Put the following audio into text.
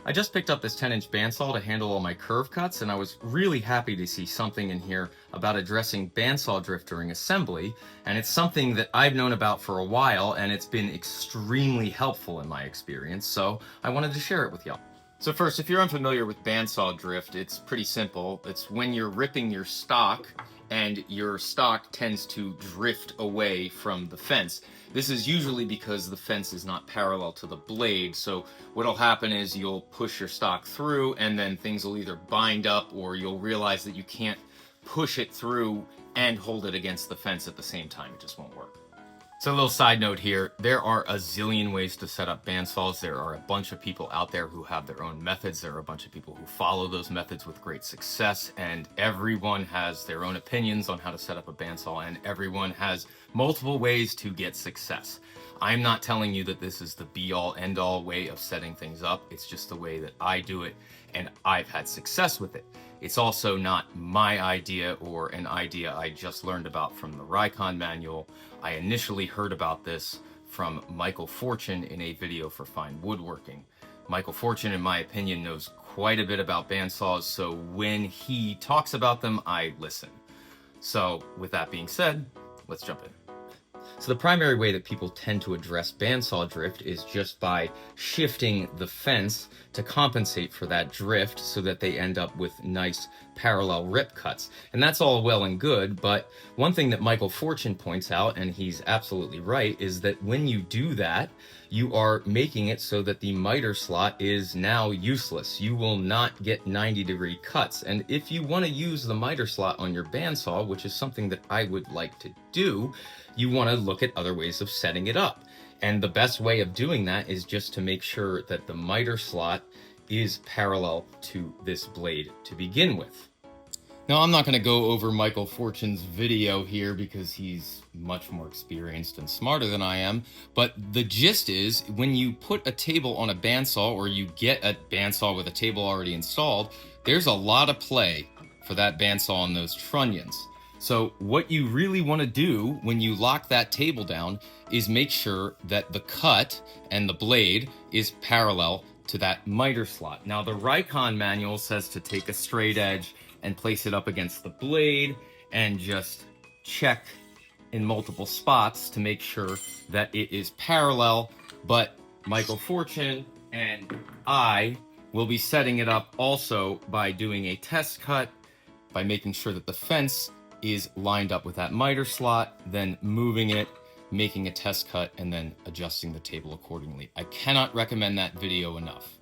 I just picked up this 10-inch bandsaw to handle all my curve cuts, and I was really happy to see something in here about addressing bandsaw drift during assembly, and it's something that I've known about for a while, and it's been extremely helpful in my experience, so I wanted to share it with y'all. So first, if you're unfamiliar with bandsaw drift, it's pretty simple. It's when you're ripping your stock and your stock tends to drift away from the fence. This is usually because the fence is not parallel to the blade, so what'll happen is you'll push your stock through and then things will either bind up or you'll realize that you can't push it through and hold it against the fence at the same time. It just won't work. So a little side note here, there are a zillion ways to set up bandsaws. There are a bunch of people out there who have their own methods. There are a bunch of people who follow those methods with great success, and everyone has their own opinions on how to set up a bandsaw, and everyone has multiple ways to get success. I'm not telling you that this is the be-all, end-all way of setting things up. It's just the way that I do it, and I've had success with it. It's also not my idea or an idea I just learned about from the Rikon manual. I initially heard about this from Michael Fortune in a video for Fine Woodworking. Michael Fortune, in my opinion, knows quite a bit about bandsaws, so when he talks about them, I listen. So with that being said, let's jump in. So the primary way that people tend to address bandsaw drift is just by shifting the fence to compensate for that drift so that they end up with nice parallel rip cuts. And that's all well and good, but one thing that Michael Fortune points out, and he's absolutely right, is that when you do that, you are making it so that the miter slot is now useless. You will not get 90-degree cuts. And if you want to use the miter slot on your bandsaw, which is something that I would like to do, you want to look at other ways of setting it up. And the best way of doing that is just to make sure that the miter slot is parallel to this blade to begin with. Now, I'm not going to go over Michael Fortune's video here because he's much more experienced and smarter than I am, but the gist is when you put a table on a bandsaw or you get a bandsaw with a table already installed, there's a lot of play for that bandsaw on those trunnions. So what you really want to do when you lock that table down is make sure that the cut and the blade is parallel to that miter slot. Now, the Rikon manual says to take a straight edge and place it up against the blade and just check in multiple spots to make sure that it is parallel. But Michael Fortune and I will be setting it up also by doing a test cut, by making sure that the fence is lined up with that miter slot, then moving it, making a test cut, and then adjusting the table accordingly. I cannot recommend that video enough.